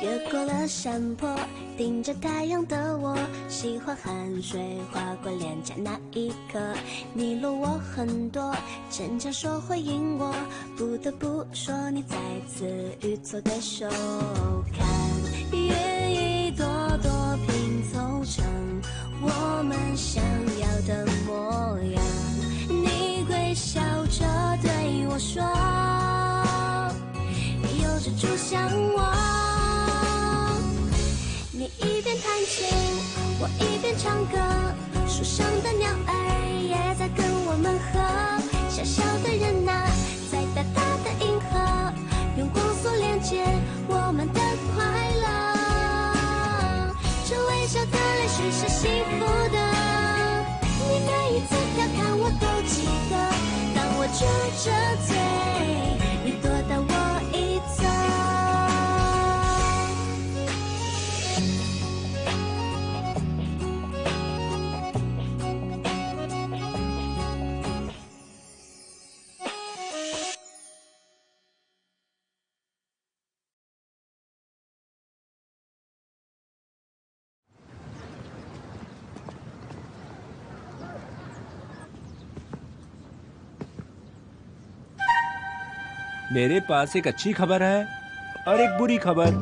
越过了山坡，盯着太阳的我，喜欢汗水划过脸颊那一刻。你落我很多，逞强说回应我，不得不说你再次与错对手。看愿一朵朵拼凑成我们想要的模样。你微笑着对我说，有着猪像我。你一边弹琴，我一边唱歌，树上的鸟儿也在跟我们和。小小的人啊，在大大的银河，用光速连接我们的快乐。这微笑的泪水是幸福的，你每一次调侃我都记得。当我撅着嘴，你躲到我一侧。मेरे पास एक अच्छी खबर है और एक बुरी खबर।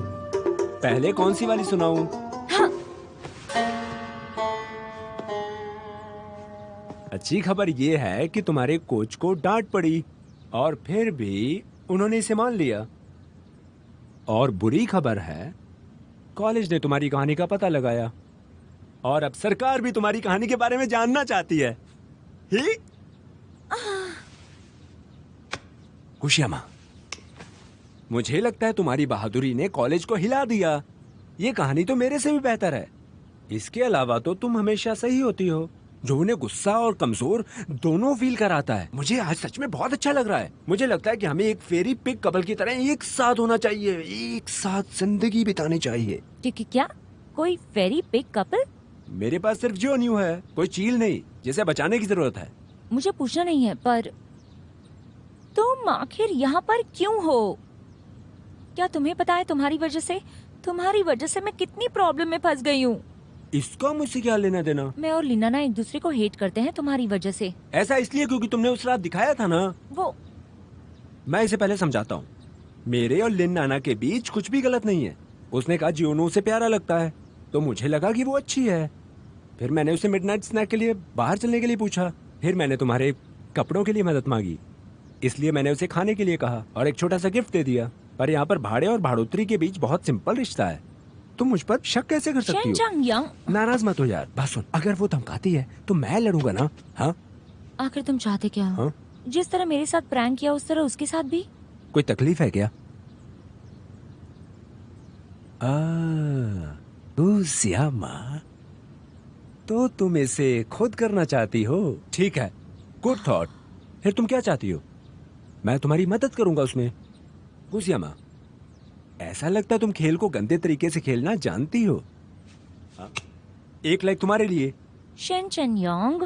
पहले कौन सी वाली सुनाऊं? हाँ। अच्छी खबर ये है कि तुम्हारे कोच को डांट पड़ी और फिर भी उन्होंने इसे मान लिया। और बुरी खबर है, कॉलेज ने तुम्हारी कहानी का पता लगाया और अब सरकार भी तुम्हारी कहानी के बारे में जानना चाहती है। ही? कुशियामा, मुझे लगता है तुम्हारी बहादुरी ने कॉलेज को हिला दिया। ये कहानी तो मेरे से भी बेहतर है। इसके अलावा तो तुम हमेशा सही होती हो, जो उन्हें गुस्सा और कमजोर दोनों फील कराता है। मुझे आज सच में बहुत अच्छा लग रहा है। मुझे लगता है कि हमें एक फेरी पिग कपल की तरह एक साथ होना चाहिए, एक साथ जिंदगी बितानी चाहिए। क्या? कोई फेरी पिग कपल? मेरे पास सिर्फ जो न्यू है, कोई चील नहीं जिसे बचाने की जरूरत है। मुझे पूछना नहीं है, पर तुम आखिर यहाँ पर क्यों हो? क्या तुम्हें पता है तुम्हारी वजह से मैं कितनी प्रॉब्लम में फंस गई हूँ? इसका मुझसे क्या लेना देना? मैं और लिनाना एक दूसरे को हेट करते हैं तुम्हारी वजह से। ऐसा इसलिए क्योंकि तुमने उस रात दिखाया था ना। वो मैं इसे पहले समझाता हूँ। मेरे और लिनाना के बीच कुछ भी गलत नहीं है। उसने कहा जियोनो उसे प्यारा लगता है, तो मुझे लगा कि वो अच्छी है। फिर मैंने उसे मिडनाइट स्नैक के लिए बाहर चलने के लिए पूछा। फिर मैंने तुम्हारे कपड़ों के लिए मदद मांगी, इसलिए मैंने उसे खाने के लिए कहा और एक छोटा सा गिफ्ट दे दिया। पर यहाँ पर भाड़े और भाड़ोत्री के बीच बहुत सिंपल रिश्ता है। तुम मुझ पर शक कैसे कर सकती हो? नाराज मत हो यार। बात सुन, अगर वो धमकाती है तो मैं लड़ूंगा ना। हाँ, आखिर तुम चाहते क्या हो? हाँ? जिस तरह मेरे साथ प्रैंक किया उस तरह उसके साथ भी? कोई तकलीफ है क्या? कुशियामा, तो तुम इसे खुद करना चाहती हो? ठीक है, गुड थॉट। फिर तुम क्या चाहती हो? मैं तुम्हारी मदद करूंगा उसमें। कुशियामा, ऐसा लगता है तुम खेल को गंदे तरीके से खेलना जानती हो। एक लाइक तुम्हारे लिए। Shane chain Yong.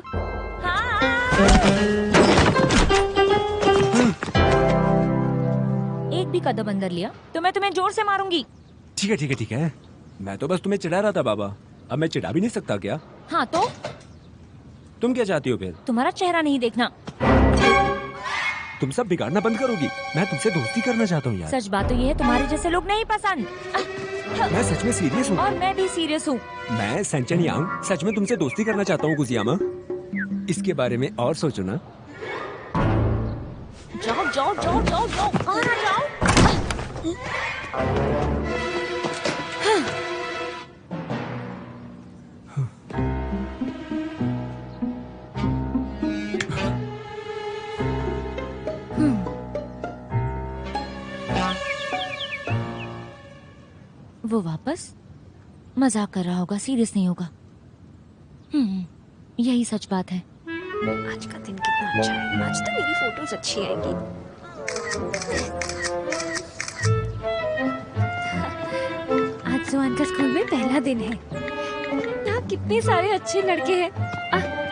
एक भी कदम अंदर लिया तो मैं तुम्हें जोर से मारूंगी। ठीक है ठीक है ठीक है, मैं तो बस तुम्हें चिढ़ा रहा था बाबा। अब मैं चिढ़ा भी नहीं सकता क्या? हाँ तो तुम क्या चाहती हो फिर? तुम्हारा चेहरा नहीं देखना। तुम सब बिगाड़ना बंद करोगी? मैं तुमसे दोस्ती करना चाहता हूँ यार। सच बात तो ये है, तुम्हारे जैसे लोग नहीं पसंद। मैं सच में सीरियस हूँ। और मैं भी सीरियस हूँ। मैं सेंचन यांग सच में तुमसे दोस्ती करना चाहता हूँ कुशियामा। इसके बारे में और सोचो ना। जाओ जाओ जाओ जाओ जाओ, आना जाओ। वो वापस मजाक कर रहा होगा, सीरियस नहीं होगा। यही सच बात है। आज का दिन कितना अच्छा है। आज तो मेरी फोटोज अच्छी आएंगी। आज सुहान का स्कूल में पहला दिन है। यहाँ कितने सारे अच्छे लड़के हैं।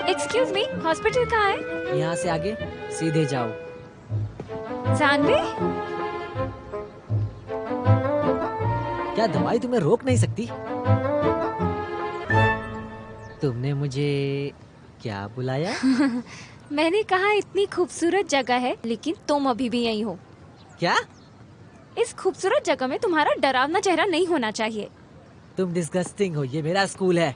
एक्सक्यूज मी, हॉस्पिटल कहाँ है? यहाँ से आगे सीधे जाओ। जानवी? क्या दवाई तुम्हें रोक नहीं सकती? तुमने मुझे क्या बुलाया? मैंने कहा इतनी खूबसूरत जगह है, लेकिन तुम अभी भी यहीं हो। क्या? इस खूबसूरत जगह में तुम्हारा डरावना चेहरा नहीं होना चाहिए। तुम डिस्गस्टिंग हो। ये मेरा स्कूल है।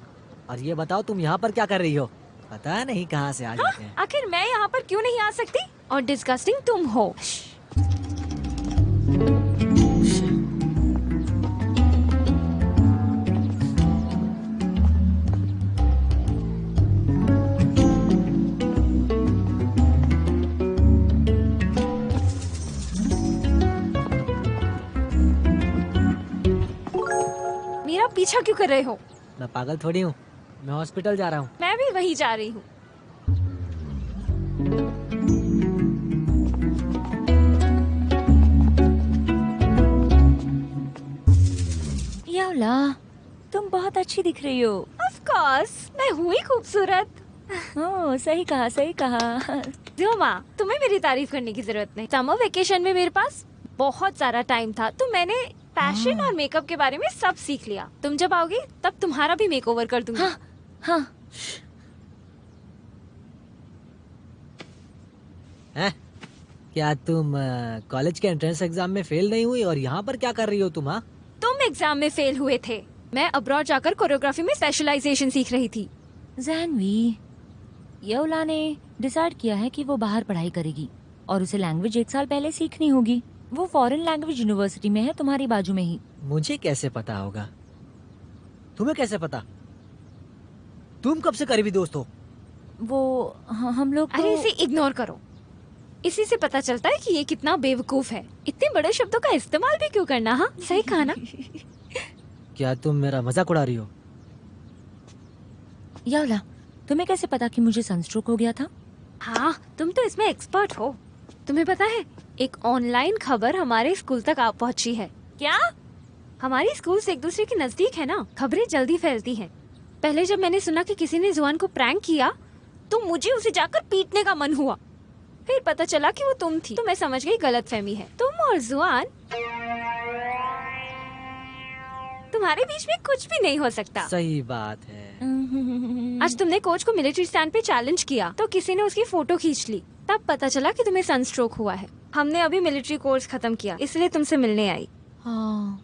और ये बताओ तुम यहाँ पर क्या कर रही हो? पता नहीं कहाँ से आ जाते हैं। आखिर मैं यहाँ पर क्यों नहीं आ सकती? और डिस्गस्टिंग तुम हो। मेरा पीछा क्यों कर रहे हो? मैं पागल थोड़ी हूँ। मैं हॉस्पिटल जा रहा हूँ। मैं भी वहीं जा रही हूँ। यावला, तुम बहुत अच्छी दिख रही हो। ऑफ कोर्स, मैं हूँ ही खूबसूरत। ओह, सही कहा, सही कहा। जोमा, तुम्हें मेरी तारीफ करने की जरूरत नहीं। समर वेकेशन में मेरे पास बहुत सारा टाइम था, तो मैंने फैशन और मेकअप के बारे में सब सीख लिया। तुम जब आओगे तब तुम्हारा भी मेकओवर कर दूंगी। हाँ, हाँ। हैं? क्या तुम कॉलेज के एंट्रेंस एग्जाम में फेल नहीं हुई और यहाँ पर क्या कर रही हो तुम? हाँ, तुम एग्जाम में फेल हुए थे। मैं अब्रॉड जाकर कोरियोग्राफी में स्पेशलाइजेशन सीख रही थी। जानवी, यवला ने डिसाइड किया है कि वो बाहर पढ़ाई करेगी और उसे लैंग्वेज 1 साल पहले सीखनी होगी। वो फॉरेन लैंग्वेज यूनिवर्सिटी में है, तुम्हारी बाजू में ही। मुझे कैसे पता होगा? तुम्हें कैसे पता? तुम कब से करीबी दोस्त हो? वो हम लोग तो... अरे इसे इग्नोर करो। इसी से पता चलता है कि ये कितना बेवकूफ है। इतने बड़े शब्दों का इस्तेमाल भी क्यों करना? हाँ, सही कहा ना? क्या तुम मेरा मजाक उड़ा रही हो? यावला, तुम्हें कैसे पता कि मुझे सनस्ट्रोक हो गया था? हाँ, तुम तो इसमें एक्सपर्ट हो। तुम्हें पता है, एक ऑनलाइन खबर हमारे स्कूल तक आ पहुंची है। क्या? हमारी स्कूल से एक दूसरे के नजदीक है ना, खबरें जल्दी फैलती हैं। पहले जब मैंने सुना कि किसी ने जुआन को प्रैंक किया, तो मुझे उसे जाकर पीटने का मन हुआ। फिर पता चला कि वो तुम थी, तो मैं समझ गई गलतफहमी है। तुम और जुआन, तुम्हारे बीच में कुछ भी नहीं हो सकता। सही बात है। आज तुमने कोच को मिलिट्री स्टैंड पे चैलेंज किया, तो किसी ने उसकी फोटो खींच ली। तब पता चला कि तुम्हें सनस्ट्रोक हुआ है। हमने अभी मिलिट्री कोर्स खत्म किया, इसलिए तुमसे मिलने आई। हाँ।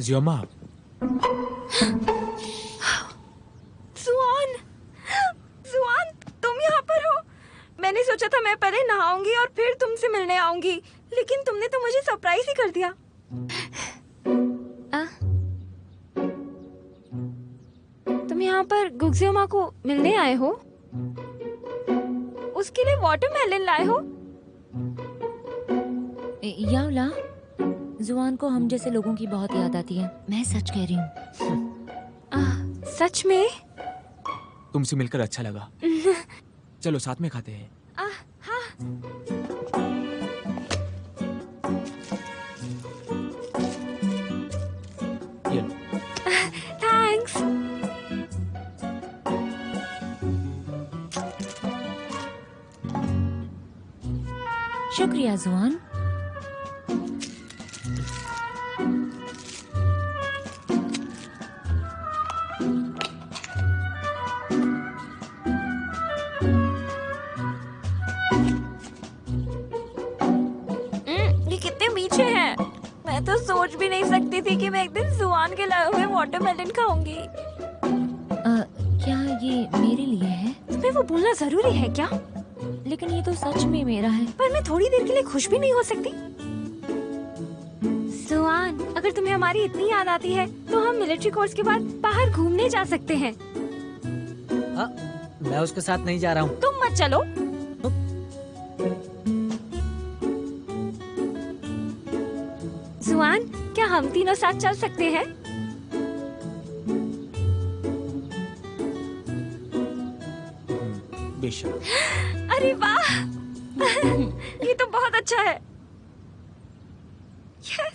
जियोमा, जुआन, जुआन, तुम यहाँ पर हो? मैंने सोचा था मैं पहले नहाऊंगी और फिर तुमसे मिलने आऊंगी, लेकिन तुमने तो मुझे सरप्राइज ही कर दिया। तुम यहाँ पर गुगजियोमा को मिलने आए हो? उसके लिए वाटरमेलन लाए हो? यावला, जुआन को हम जैसे लोगों की बहुत याद आती है। मैं सच कह रही हूँ। सच में? तुमसे मिलकर अच्छा लगा। चलो साथ में खाते हैं। हाँ। ये लो। थैंक्स। शुक्रिया जुआन। ये कितने मीठे हैं। मैं तो सोच भी नहीं सकती थी कि मैं एक दिन जुआन के लाए हुए वाटरमेलन खाऊंगी। क्या ये मेरे लिए है? तुम्हें वो बोलना जरूरी है क्या? लेकिन ये तो सच में मेरा है। पर मैं थोड़ी देर के लिए खुश भी नहीं हो सकती? जुआन, अगर तुम्हें हमारी इतनी याद आती है, तो हम मिलिट्री कोर्स के बाद बाहर घूमने जा सकते हैं। मैं उसके साथ नहीं जा रहा हूँ। तुम मत चलो। जुआन, क्या हम तीनों साथ चल सकते हैं? बेशक। अरे वाह, ये तो बहुत अच्छा है। Yes!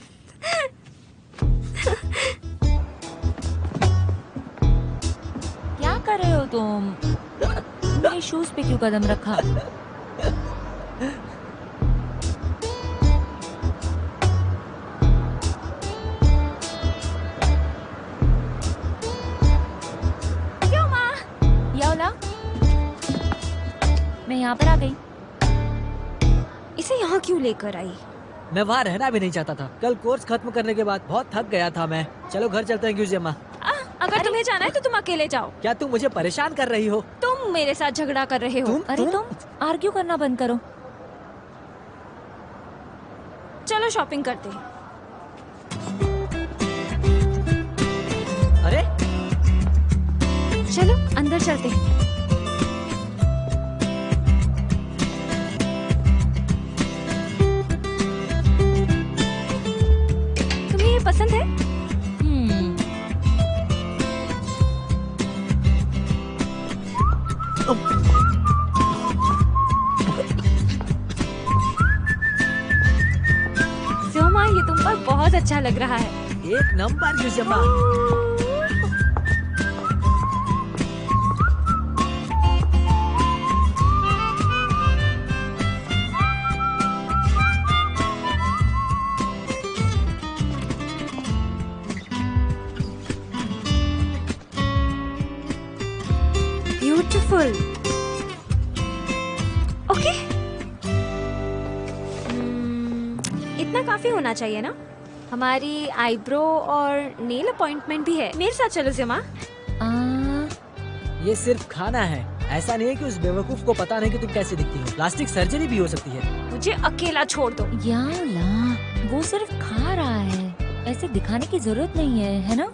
क्या कर रहे हो तुम? मेरे शूज पे क्यों कदम रखा? यहाँ पर आ गई। इसे यहाँ क्यों लेकर आई? मैं वहाँ रहना भी नहीं चाहता था। कल कोर्स खत्म करने के बाद बहुत थक गया था मैं। चलो घर चलते हैं क्यूजियम्मा। अगर तुम्हें जाना है तो तुम अकेले जाओ। क्या तुम मुझे परेशान कर रही हो? तुम मेरे साथ झगड़ा कर रहे हो। अरे तुम आर्ग्यू करना बंद करो। चलो शॉपिंग करते हैं। अरे चलो अंदर चलते हैं। तुम्हें ये पसंद है? जोमा, ये तुम पर बहुत अच्छा लग रहा है। एक नंबर क्यूजियम्मा। ब्यूटीफुल। ओके, इतना काफी होना चाहिए ना? हमारी आईब्रो और नेल अपॉइंटमेंट भी है। मेरे साथ चलो जिमा। ये सिर्फ खाना है। ऐसा नहीं है कि उस बेवकूफ को पता नहीं कि तुम कैसे दिखती हो। प्लास्टिक सर्जरी भी हो सकती है। मुझे अकेला छोड़ दो। याला, वो सिर्फ खा रहा है, ऐसे दिखाने की जरूरत नहीं है ना?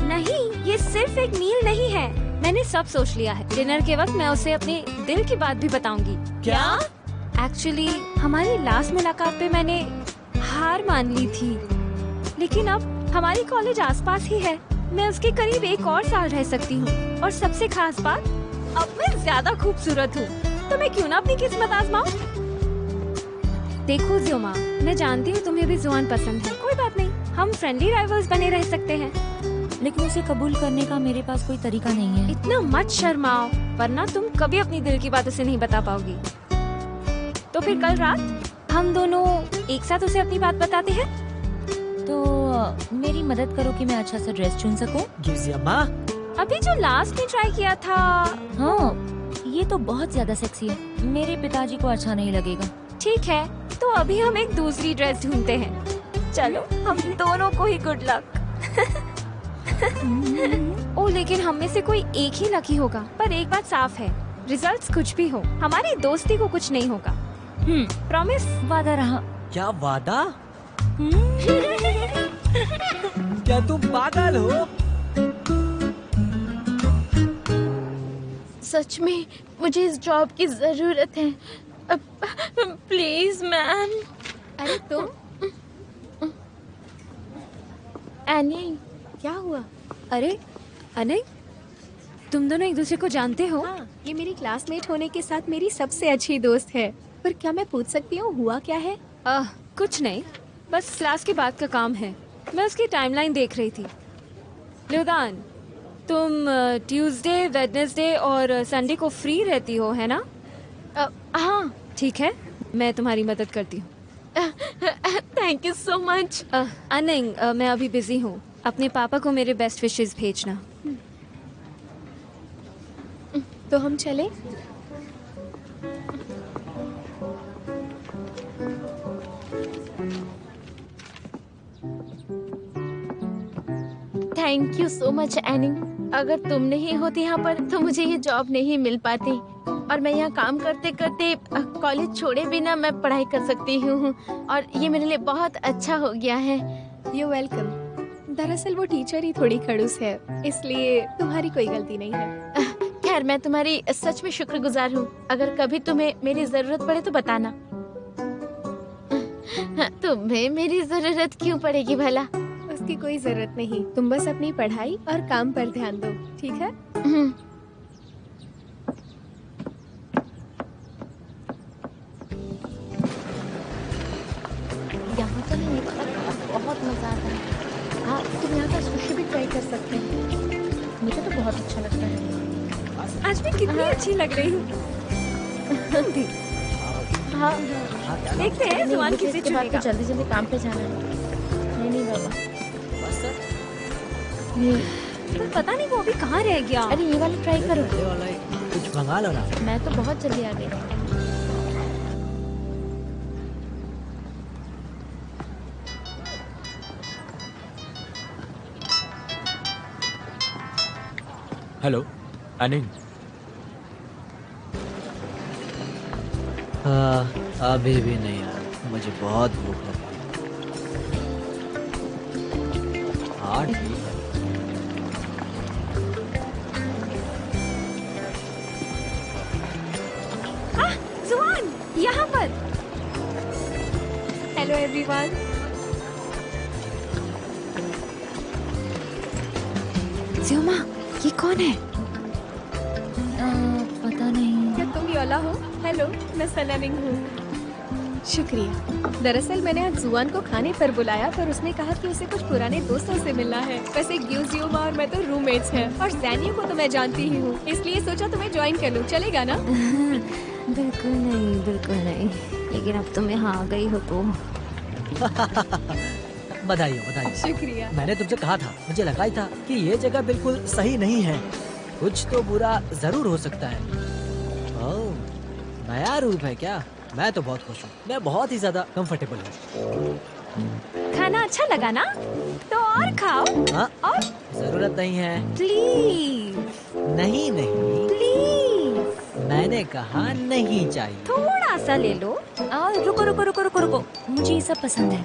नहीं, ये सिर्फ एक मील नहीं है। मैंने सब सोच लिया है। डिनर के वक्त मैं उसे अपने दिल की बात भी बताऊंगी। क्या? एक्चुअली हमारी लास्ट मुलाकात पे मैंने हार मान ली थी, लेकिन अब हमारी कॉलेज आसपास ही है। मैं उसके करीब एक और साल रह सकती हूँ। और सबसे खास बात, अब मैं ज्यादा खूबसूरत हूँ, तो मैं क्यों ना अपनी किस्मत आजमाऊं? देखो ज़ियोमा, मैं जानती हूँ तुम्हें भी जुआन पसंद है। कोई बात नहीं, हम फ्रेंडली राइवल्स बने रह सकते हैं। लेकिन उसे कबूल करने का मेरे पास कोई तरीका नहीं है। इतना मत शर्माओ, वरना तुम कभी अपनी दिल की बात उसे नहीं बता पाओगी। तो फिर कल रात हम दोनों एक साथ उसे अपनी बात बताते हैं। तो मेरी मदद करो कि मैं अच्छा सा ड्रेस चुन सकूं। क्यूजियम्मा, अभी जो लास्ट में ट्राई किया था। हाँ, ये तो बहुत ज्यादा सेक्सी है, मेरे पिताजी को अच्छा नहीं लगेगा। ठीक है, तो अभी हम एक दूसरी ड्रेस ढूंढते हैं। चलो, हम दोनों को ही गुड लक। ओ, लेकिन हम में से कोई एक ही लकी होगा। पर एक बात साफ है, रिजल्ट्स कुछ भी हो, हमारी दोस्ती को कुछ नहीं होगा। प्रॉमिस? वादा रहा। क्या वादा? क्या तुम पागल हो? सच में मुझे इस जॉब की जरूरत है। Please ma'am. अरे तुम? एनी, क्या हुआ? अरे अनय, तुम दोनों एक दूसरे को जानते हो? हाँ, ये मेरी क्लासमेट होने के साथ मेरी सबसे अच्छी दोस्त है। पर क्या मैं पूछ सकती हूँ हुआ क्या है? कुछ नहीं, बस क्लास के बाद का काम है। मैं उसकी टाइमलाइन देख रही थी। लुदान, तुम ट्यूसडे, वेडनेसडे और संडे को फ्री रहती हो, है ना? हाँ। ठीक है, मैं तुम्हारी मदद करती हूँ। Thank you so much. अनंग, मैं अभी बिजी हूँ। अपने पापा को मेरे बेस्ट विशेस भेजना। तो हम चले? Thank you so much any. अगर तुम नहीं होती यहाँ पर तो मुझे ये जॉब नहीं मिल पाती, और मैं यहाँ काम करते करते कॉलेज छोड़े बिना मैं पढ़ाई कर सकती हूँ, और ये मेरे लिए बहुत अच्छा हो गया है। You welcome. दरअसल वो टीचर ही थोड़ी खड़ूस है, इसलिए तुम्हारी कोई गलती नहीं है। खैर, मैं तुम्हारी सच में शुक्रगुजार हूँ। अगर कभी तुम्हें मेरी जरूरत पड़े तो बताना। तुम्हें मेरी जरूरत क्यों पड़ेगी भला? उसकी कोई जरूरत नहीं, तुम बस अपनी पढ़ाई और काम पर ध्यान दो, ठीक है? यहाँ तो नहीं पता, बहुत मजा आता है। हाँ, तुम यहाँ का सुशी भी ट्राई कर सकते हैं, मुझे तो बहुत अच्छा लगता है। आज मैं कितनी अच्छी लग रही हूँ। हाँ, देखते हैं जुआन किसे चुनेगा। जल्दी जल्दी काम पे जाना है। नहीं बाबा, बस ये पर पता नहीं वो अभी कहाँ रह गया। अरे ये वाला ट्राई करो। ये वाला कुछ मंगा लो ना। मैं तो बहुत जल्दी आ गई। हेलो अनिल। अभी भी नहीं यार, मुझे बहुत भूख लगी। हाँ ठीक है। जुआन, यहाँ पर। Hello everyone. ज्योमा, ये कौन है? पता नहीं। क्या तुम योला हो? हेलो, मैं सनामिंग हूँ। शुक्रिया। दरअसल मैंने आज जुआन को खाने पर बुलाया, पर उसने कहा कि उसे कुछ पुराने दोस्तों से मिलना है। वैसे ग्यूजियोमा और मैं तो रूममेट्स हैं, और जैनियो को तो मैं जानती ही हूँ, इसलिए सोचा तुम्हें ज्वाइन कर लूँ। चलेगा ना? बिल्कुल नहीं, बिल्कुल नहीं। लेकिन अब तुम यहाँ आ गई हो तो बधाई हो, बधाई। शुक्रिया। मैंने तुमसे कहा था, मुझे लगा ही था कि ये जगह बिल्कुल सही नहीं है। कुछ तो बुरा जरूर हो सकता है। ओह, नया रूप है क्या? मैं तो बहुत खुश हूँ। मैं बहुत ही ज्यादा कंफर्टेबल हूँ। खाना अच्छा लगा ना? तो और खाओ। हाँ, और जरूरत नहीं है। प्लीज, नहीं नहीं, प्लीज, मैंने कहा नहीं चाहिए। थोड़ा सा ले लो। रुको रुको रुको रुको रुको, मुझे ये सब पसंद है।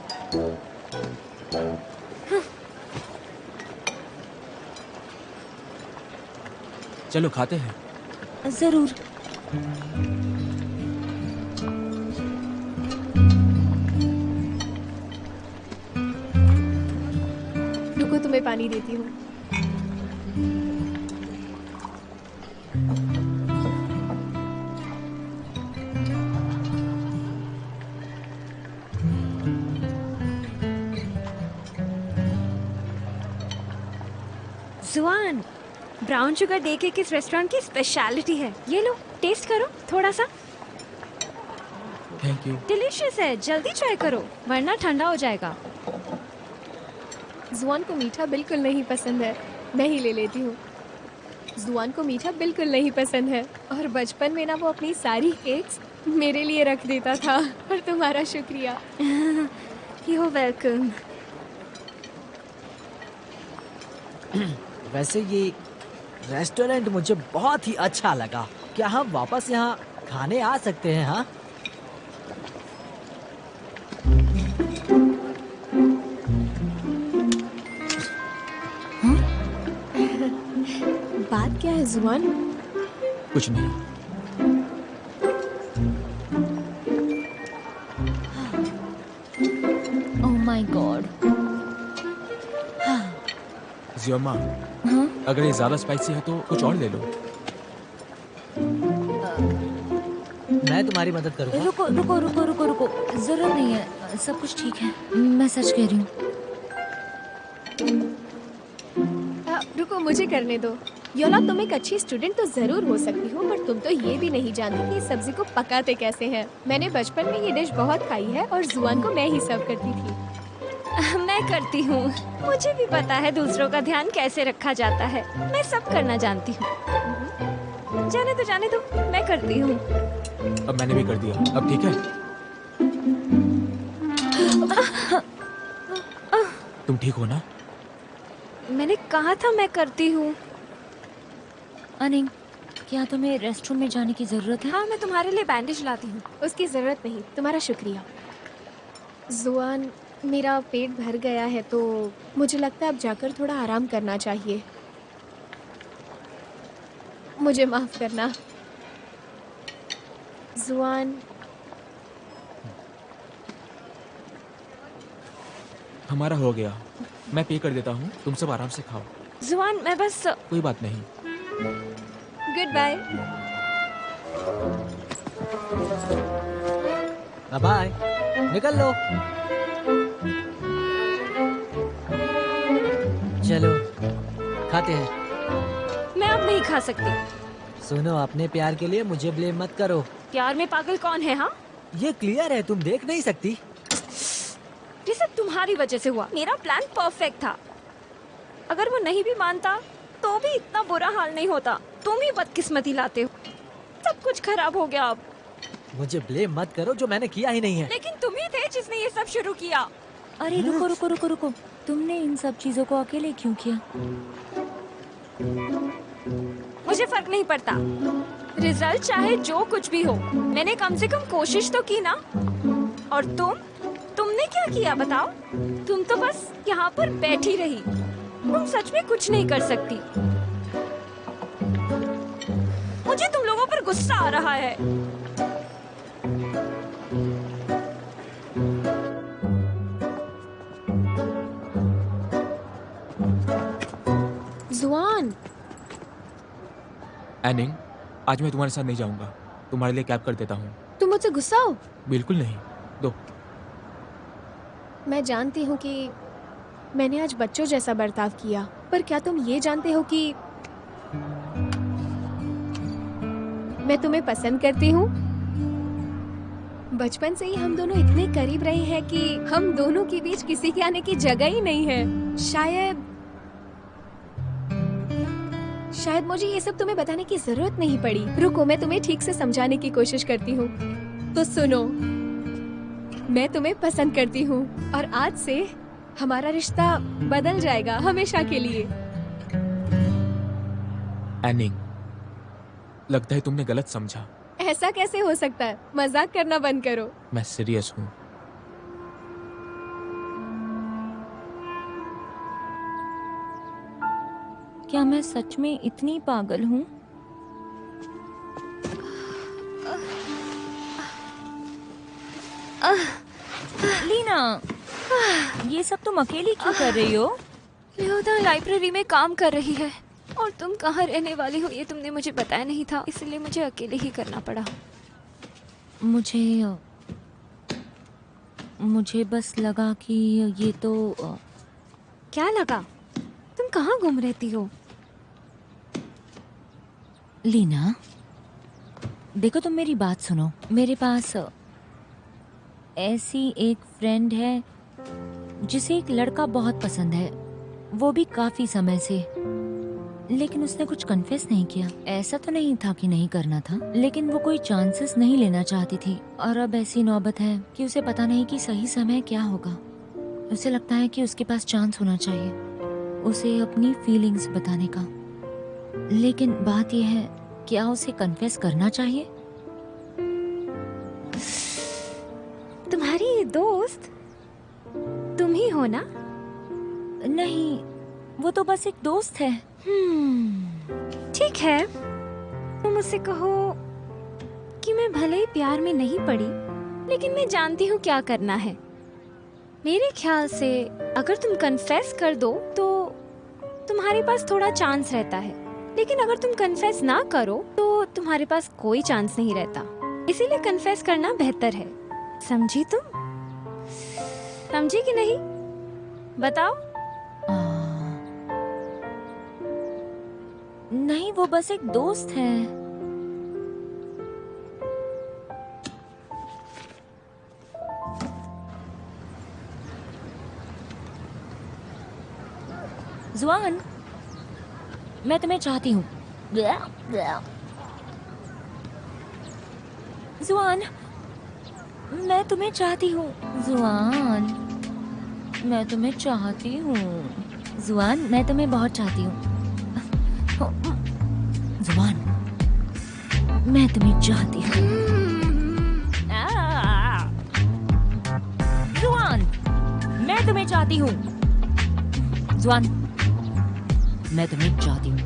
चलो खाते हैं। जरूर। रुको, तुम्हें पानी देती हूँ। जुआन, ब्राउन शुगर डे केक इस रेस्टोरेंट की स्पेशलिटी है। ये लो, टेस्ट करो थोड़ा सा। Thank you. डिलीशियस है, जल्दी ट्राई करो वरना ठंडा हो जाएगा। जुआन को मीठा बिल्कुल नहीं पसंद है, मैं ही ले लेती हूँ। जुआन को मीठा बिल्कुल नहीं पसंद है, और बचपन में ना वो अपनी सारी केक्स मेरे लिए रख देता था। और तुम्हारा शुक्रिया। You are welcome. वैसे ये रेस्टोरेंट मुझे बहुत ही अच्छा लगा। क्या हम वापस यहाँ खाने आ सकते हैं? हाँ, बात क्या है जुआन? कुछ नहीं। Oh my God. जियोमा, हाँ? अगर ये ज्यादा स्पाइसी है तो कुछ और ले लो। मैं तुम्हारी मदद करूँगा। रुको रुको रुको रुको रुको, जरूरत नहीं है, सब कुछ ठीक है। मैं सच कह रही हूँ। रुको, मुझे करने दो। योला, तुम एक अच्छी स्टूडेंट तो जरूर हो सकती हो, पर तुम तो ये भी नहीं जानती कि इस सब्जी को पकाते कैसे हैं। मैंने बचपन में ये डिश बहुत खाई है, और जुआन को मैं ही सर्व करती थी। मैं करती हूँ। मुझे भी पता है दूसरों का ध्यान कैसे रखा जाता है। मैं सब करना जानती हूँ। जाने दो, मैं करती हूँ। अब मैंने भी कर दिया, अब ठीक है? तुम ठीक हो ना? मैंने कहा था मैं करती हूँ। अनिंग, क्या तुम्हें रेस्टरूम में जाने की जरूरत है? हाँ, मैं तुम्हारे लिए बैंडेज लाती हूँ। उसकी जरूरत नहीं, तुम्हारा शुक्रिया। जुआन, मेरा पेट भर गया है, तो मुझे लगता है अब जाकर थोड़ा आराम करना चाहिए। मुझे माफ करना। जुआन, हमारा हो गया, मैं पे कर देता हूँ, तुम सब आराम से खाओ। जुआन, मैं बस। कोई बात नहीं। Good bye. बाय, निकल लो। चलो खाते हैं। मैं अब नहीं खा सकती। सुनो, अपने प्यार के लिए मुझे ब्लेम मत करो। प्यार में पागल कौन है? हाँ, ये क्लियर है, तुम देख नहीं सकती। ये सब तुम्हारी वजह से हुआ। मेरा प्लान परफेक्ट था। अगर वो नहीं भी मानता तो भी इतना बुरा हाल नहीं होता। तुम ही बदकिस्मती लाते हो। सब कुछ खराब हो गया अब। मुझे ब्लेम मत करो, जो मैंने किया ही नहीं है। लेकिन तुम ही थे जिसने ये सब शुरू किया। अरे रुको रुको रुको रुको, तुमने इन सब चीजों को अकेले क्यों किया? मुझे फर्क नहीं पड़ता। रिजल्ट चाहे जो कुछ भी हो, मैंने कम से कम कोशिश तो की ना। और तुमने क्या किया बताओ? तुम तो बस यहाँ पर बैठी रही। तुम सच में कुछ नहीं कर सकती। मुझे तुम लोगों पर गुस्सा आ रहा है। जुआन, एनिंग, आज मैं तुम्हारे साथ नहीं जाऊंगा। तुम्हारे लिए कैब कर देता हूँ। तुम मुझसे गुस्सा हो? बिल्कुल नहीं, दो। मैं जानती हूँ कि मैंने आज बच्चों जैसा बर्ताव किया, पर क्या तुम ये जानते हो कि मैं तुम्हें पसंद करती हूँ? बचपन से ही हम दोनों इतने करीब रहे हैं कि हम दोनों के बीच किसी के आने की जगह ही नहीं है। शायद मुझे ये सब तुम्हें बताने की जरूरत नहीं पड़ी। रुको, मैं तुम्हें ठीक से समझाने की कोशिश करती हूँ। तो सुनो, मैं तुम्हें पसंद करती हूँ और आज से हमारा रिश्ता बदल जाएगा हमेशा के लिए। एनिंग, लगता है तुमने गलत समझा। ऐसा कैसे हो सकता है? मजाक करना बंद करो। मैं सीरियस हूँ। क्या मैं सच में इतनी पागल हूँ? लीना, ये सब तुम अकेली क्यों कर रही हो? लियोदा लाइब्रेरी में काम कर रही है और तुम कहाँ रहने वाली हो ये तुमने मुझे बताया नहीं था, इसलिए मुझे अकेले ही करना पड़ा। मुझे बस लगा कि ये तो क्या लगा? तुम कहाँ घूम रहती हो? लीना, देखो तुम मेरी बात सुनो। मेरे पास ऐसी एक फ्रेंड है जिसे एक लड़का बहुत पसंद है, वो भी काफी समय से, लेकिन उसने कुछ कन्फेस नहीं किया। ऐसा तो नहीं था कि नहीं करना था, लेकिन वो कोई चांसेस नहीं लेना चाहती थी। और अब ऐसी नौबत है कि उसे पता नहीं कि सही समय क्या होगा। उसे लगता है कि उसके पास चांस होना चाहिए उसे अपनी फीलिंग्स बताने का। लेकिन बात यह है, क्या उसे कन्फेस करना चाहिए? तुम्हारी ये दोस्त तुम ही हो ना? नहीं, वो तो बस एक दोस्त है। ठीक है, तुम मुझसे कहो कि मैं भले ही प्यार में नहीं पड़ी, लेकिन मैं जानती हूँ क्या करना है। मेरे ख्याल से अगर तुम कन्फेस कर दो तो तुम्हारे पास थोड़ा चांस रहता है, लेकिन अगर तुम कन्फेस ना करो तो तुम्हारे पास कोई चांस नहीं रहता। इसीलिए कन्फेस करना बेहतर है। समझी तुम? समझी कि नहीं? बताओ। नहीं, वो बस एक दोस्त है। जुआन, मैं तुम्हें चाहती हूँ। जुआन, मैं तुम्हें चाहती हूँ। जुआन, मैं तुम्हें चाहती हूँ। जुआन, मैं तुम्हें बहुत चाहती हूँ। जुआन, मैं तुम्हें चाहती हूँ। जुआन, मैं तुम्हें चाहती हूँ। जुआन, मैं तुम्हें चाहती हूँ।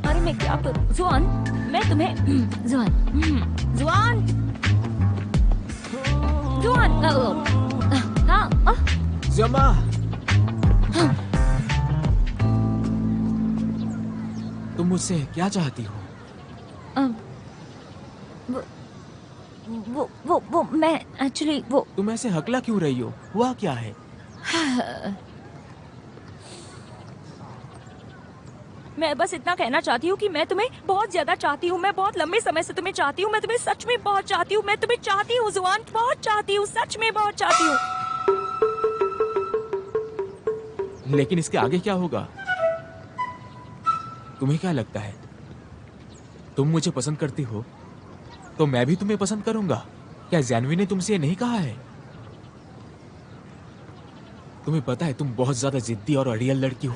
अरे मैं क्या करूँ? जुआन, मैं तुम्हें जुआन जुआन जुआन हाँ जमा। तुम मुझसे क्या चाहती हो? वो मैं एक्चुअली वो तुम ऐसे हकला क्यों रही हो? हुआ क्या है? मैं बस इतना कहना चाहती हूँ कि मैं तुम्हें बहुत ज्यादा चाहती हूँ। मैं बहुत लंबे समय से तुम्हें चाहती हूँ। मैं तुम्हें सच में बहुत चाहती हूँ। मैं तुम्हें चाहती हूँ जुआन, बहुत चाहती हूँ, सच में बहुत चाहती हूँ। लेकिन इसके आगे क्या होगा? तुम्हें क्या लगता है? तुम मुझे पसंद करती हो तो मैं भी तुम्हें पसंद करूंगा। क्या जानवी ने तुमसे ये नहीं कहा है? तुम्हें पता है तुम बहुत ज्यादा जिद्दी और अड़ियल लड़की हो।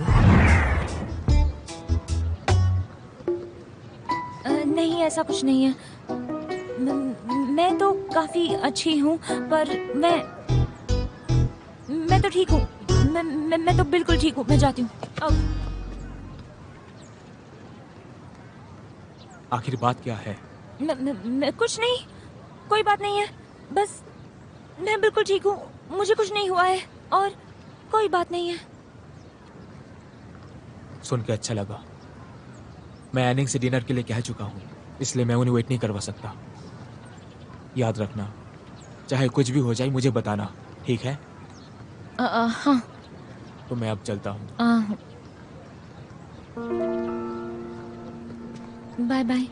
नहीं, ऐसा कुछ नहीं है। मैं तो काफी अच्छी हूँ, पर मैं तो ठीक हूँ। मैं तो बिल्कुल ठीक हूँ। मैं जाती हूँ। आखिर बात क्या है? कुछ नहीं, कोई बात नहीं है। बस मैं बिल्कुल ठीक हूँ, मुझे कुछ नहीं हुआ है और कोई बात नहीं है। सुन के अच्छा लगा। मैं एनिंग से डिनर के लिए कह चुका हूँ, इसलिए मैं उन्हें वेट नहीं करवा सकता। याद रखना, चाहे कुछ भी हो जाए मुझे बताना, ठीक है? हाँ। तो मैं अब चलता हूँ। Bye bye.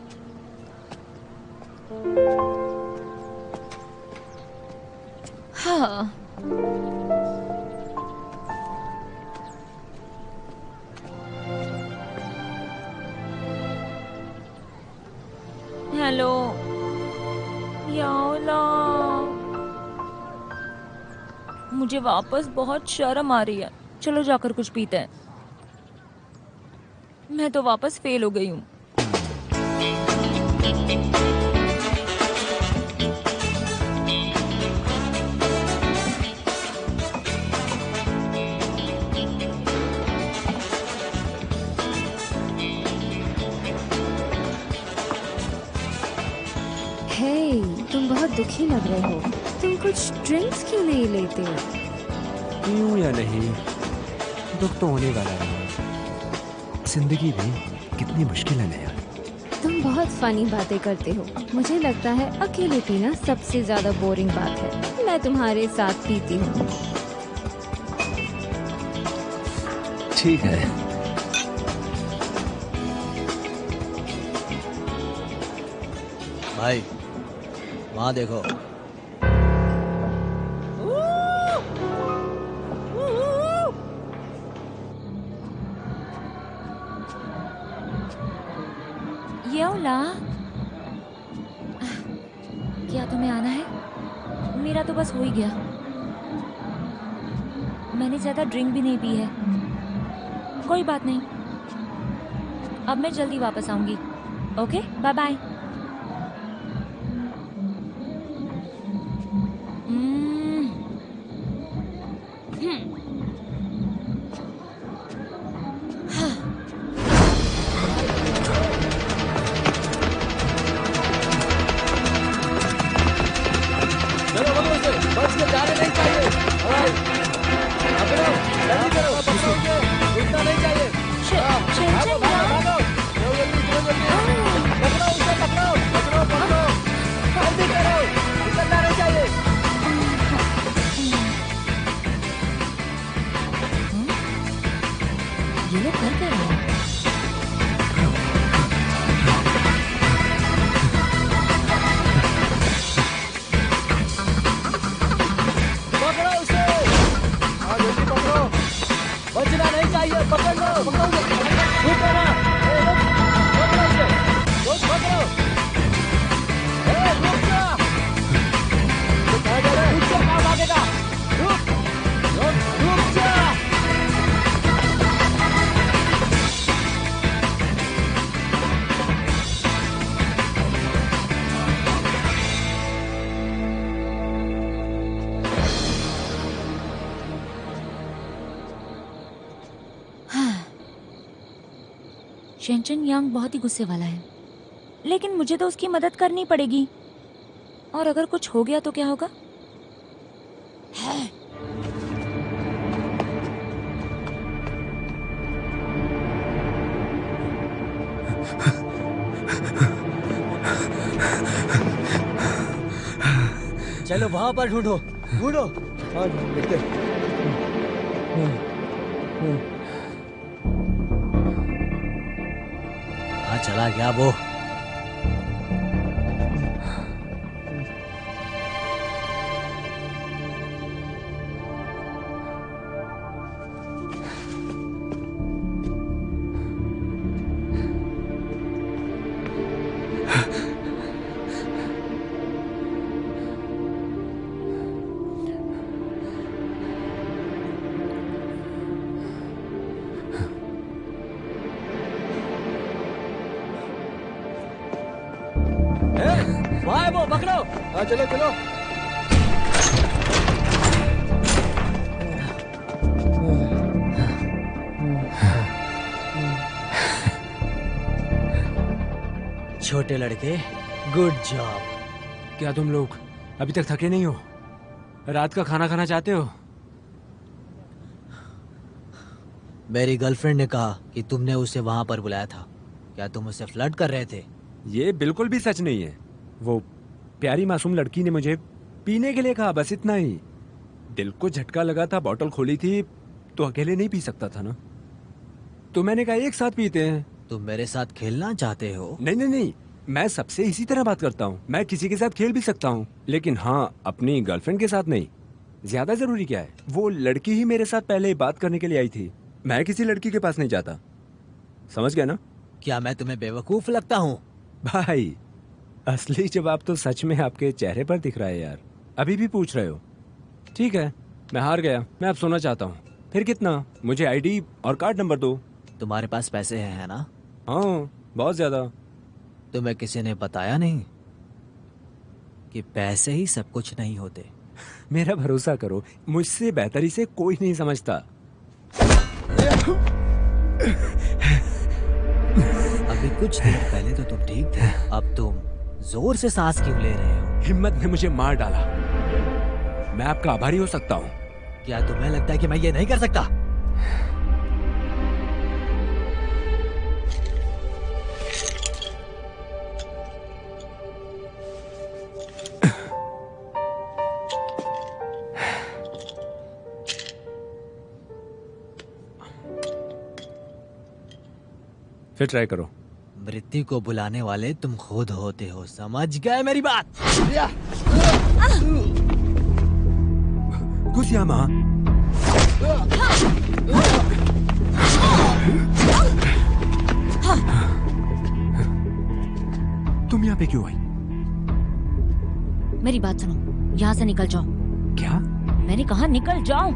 हाँ। हेलो याओला, मुझे वापस बहुत शर्म आ रही है। चलो जाकर कुछ पीते हैं। मैं तो वापस फेल हो गई हूँ। हे, तुम बहुत दुखी लग रहे हो। तुम कुछ ड्रिंक्स क्यों नहीं लेते? यूं या नहीं, दुख तो होने वाला है। जिंदगी भी कितनी मुश्किल है ना यार। तुम बहुत फनी बातें करते हो। मुझे लगता है अकेले पीना सबसे ज्यादा बोरिंग बात है। मैं तुम्हारे साथ पीती हूँ। ठीक है। भाई वहाँ देखो। याओला, क्या तुम्हें आना है? मेरा तो बस हो ही गया। मैंने ज्यादा ड्रिंक भी नहीं पी है। कोई बात नहीं, अब मैं जल्दी वापस आऊंगी। Okay, bye bye. ये लोग कर क्या रहे हैं? पकड़ो उसे। हाँ जल्दी पकड़ो, बचना नहीं चाहिए। पकड़ लो, पकड़ो उसे। रुको ना, पकड़ो उसे, पकड़ो। रुक जा। कहाँ जा रहा है? रुक जा, कहाँ भागेगा? रुक जा। शेंचन यांग बहुत ही गुस्से वाला है, लेकिन मुझे तो उसकी मदद करनी पड़ेगी। और अगर कुछ हो गया तो क्या होगा? चलो वहां पर ढूंढो, ढूंढो। हाँ देखते। हाँ चला गया वो। पकड़ो। हाँ चलो चलो। छोटे लड़के, गुड जॉब। क्या तुम लोग अभी तक थके नहीं हो? रात का खाना खाना चाहते हो? मेरी गर्लफ्रेंड ने कहा कि तुमने उसे वहां पर बुलाया था। क्या तुम उससे फ्लर्ट कर रहे थे? ये बिल्कुल भी सच नहीं है। वो प्यारी मासूम लड़की ने मुझे पीने के लिए कहा, बस इतना ही। दिल को झटका लगा था, बॉटल खोली थी तो अकेले नहीं पी सकता था ना, तो मैंने कहा एक साथ पीते हैं। तुम मेरे साथ खेलना चाहते हो? नहीं नहीं नहीं, मैं सबसे इसी तरह बात करता हूँ। मैं किसी के साथ खेल भी सकता हूँ, लेकिन हाँ, अपनी गर्लफ्रेंड के साथ नहीं। ज्यादा जरूरी क्या है? वो लड़की ही मेरे साथ पहले बात करने के लिए आई थी। मैं किसी लड़की के पास नहीं जाता, समझ गया ना? क्या मैं तुम्हें बेवकूफ लगता हूँ? भाई, असली जवाब तो सच में आपके चेहरे पर दिख रहा है यार। अभी भी पूछ रहे हो? ठीक है, मैं हार गया। मैं अब सोना चाहता हूँ। फिर कितना? मुझे आईडी और कार्ड नंबर दो। तुम्हारे पास पैसे हैं, है ना? हाँ, बहुत ज्यादा। तुम्हें किसी ने बताया नहीं कि पैसे ही सब कुछ नहीं होते? मेरा भरोसा करो, मुझसे बेहतर इसे कोई नहीं समझता। अभी कुछ देर पहले तो तुम ठीक थे, अब तुम जोर से सांस क्यों ले रहे हो? हिम्मत ने मुझे मार डाला। मैं आपका आभारी हो सकता हूँ। क्या तुम्हें लगता है कि मैं ये नहीं कर सकता? फिर ट्राई करो। मृत्यु को बुलाने वाले तुम खुद होते हो, समझ गए मेरी बात? घुस यहाँ माँ। तुम यहाँ पे क्यों आई? मेरी बात सुनो, यहाँ से निकल जाओ। क्या? मैंने कहा निकल जाओ।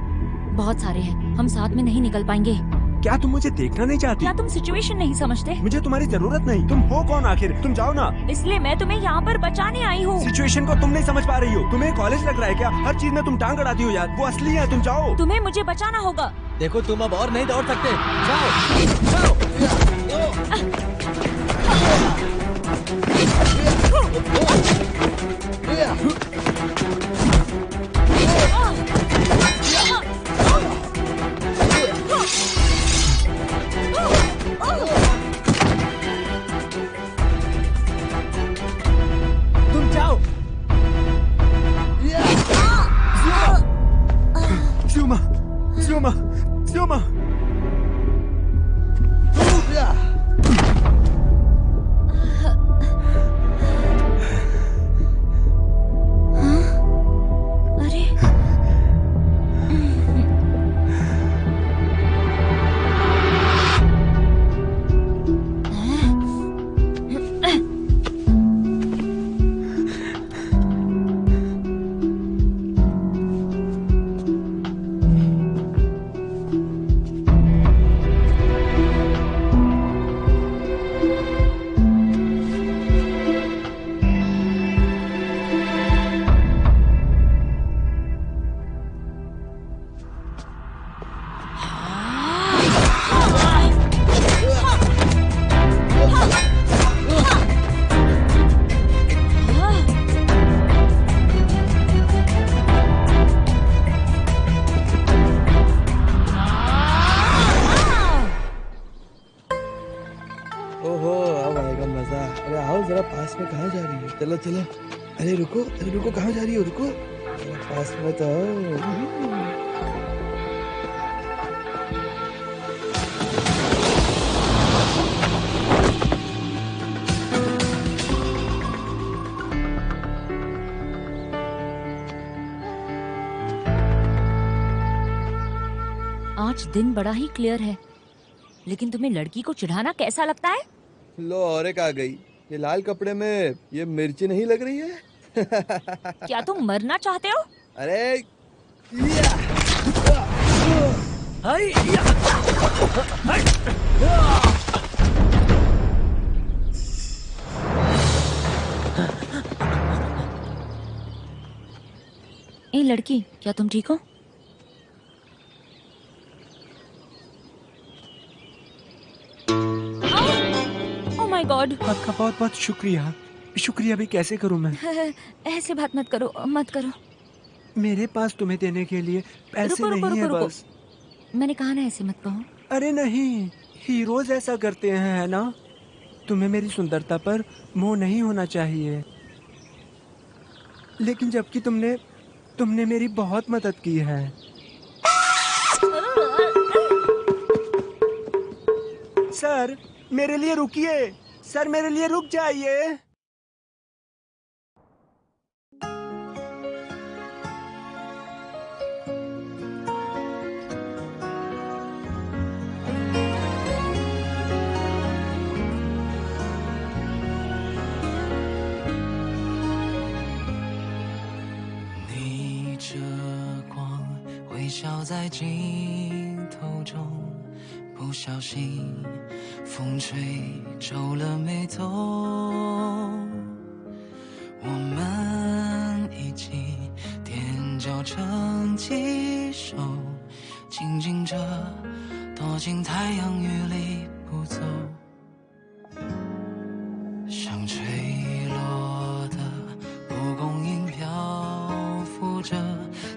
बहुत सारे हैं, हम साथ में नहीं निकल पाएंगे। क्या तुम मुझे देखना नहीं चाहती? क्या तुम सिचुएशन नहीं समझते? मुझे तुम्हारी जरूरत नहीं। तुम हो कौन आखिर? तुम जाओ ना। इसलिए मैं तुम्हें यहाँ पर बचाने आई हूँ। सिचुएशन को तुम नहीं समझ पा रही हो। तुम्हें कॉलेज लग रहा है क्या? हर चीज में तुम टांग अड़ाती हो यार। वो असली है, तुम जाओ। तुम्हें मुझे बचाना होगा। देखो तुम अब और नहीं दौड़ सकते, जाओ जाओ। तुम जाओ। Zuma! Zuma! Zuma! अरे ओहो, अब आएगा मजा। अरे आओ जरा पास में, कहाँ जा रही हो? चलो चलो। अरे रुको, कहाँ जा रही हो? रुको, जरा पास में तो आओ। आज दिन बड़ा ही क्लियर है, लेकिन तुम्हें लड़की को चिढ़ाना कैसा लगता है? लो और एक आ गई। ये लाल कपड़े में ये मिर्ची नहीं लग रही है? क्या तुम मरना चाहते हो? अरे हाय, ए लड़की, क्या तुम ठीक हो? Oh my God. आपका बहुत बहुत शुक्रिया। शुक्रिया भी कैसे करूं मैं? ऐसे बात मत करो, मत करो। मेरे पास तुम्हें देने के लिए पैसे रुको, रुको, नहीं है रुको, रुको। बस। मैंने कहा ना ऐसे मत कहो। अरे नहीं, हीरोज ऐसा करते हैं, है ना? तुम्हें मेरी सुंदरता पर मोह नहीं होना चाहिए। लेकिन जबकि तुमने मेरी बहुत मदद की है। सर, मेरे लिए रुकिए। सर, मेरे लिए रुक जाइए।逆着光，微笑在镜头中，不小心风吹皱了眉头。我们一起踮脚成几首，静静着躲进太阳雨里不走。像吹落的蒲公英漂浮着，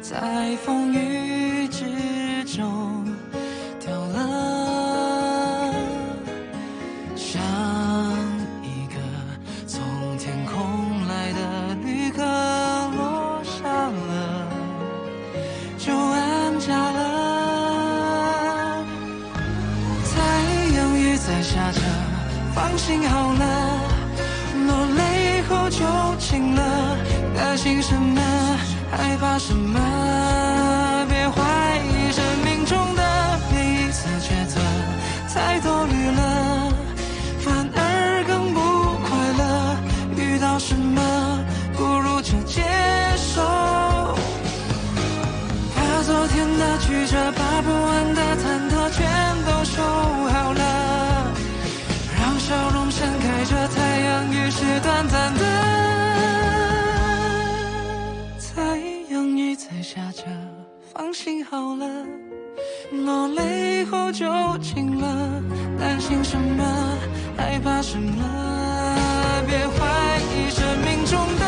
在风雨之中掉了，像一个从天空来的旅客落下了，就安家了。太阳雨在下着，放心好了，落泪后就晴了，担心什么，害怕什么，别怀疑生命中的每一次抉择，太多虑了，反而更不快乐。遇到什么，不如就接受，把昨天的曲折，把不完的忐忑全都收好了，让笑容盛开着，太阳雨是短暂的，太阳雨在下着，放心好了，落泪后就晴了，担心什么，害怕什么，别怀疑生命中的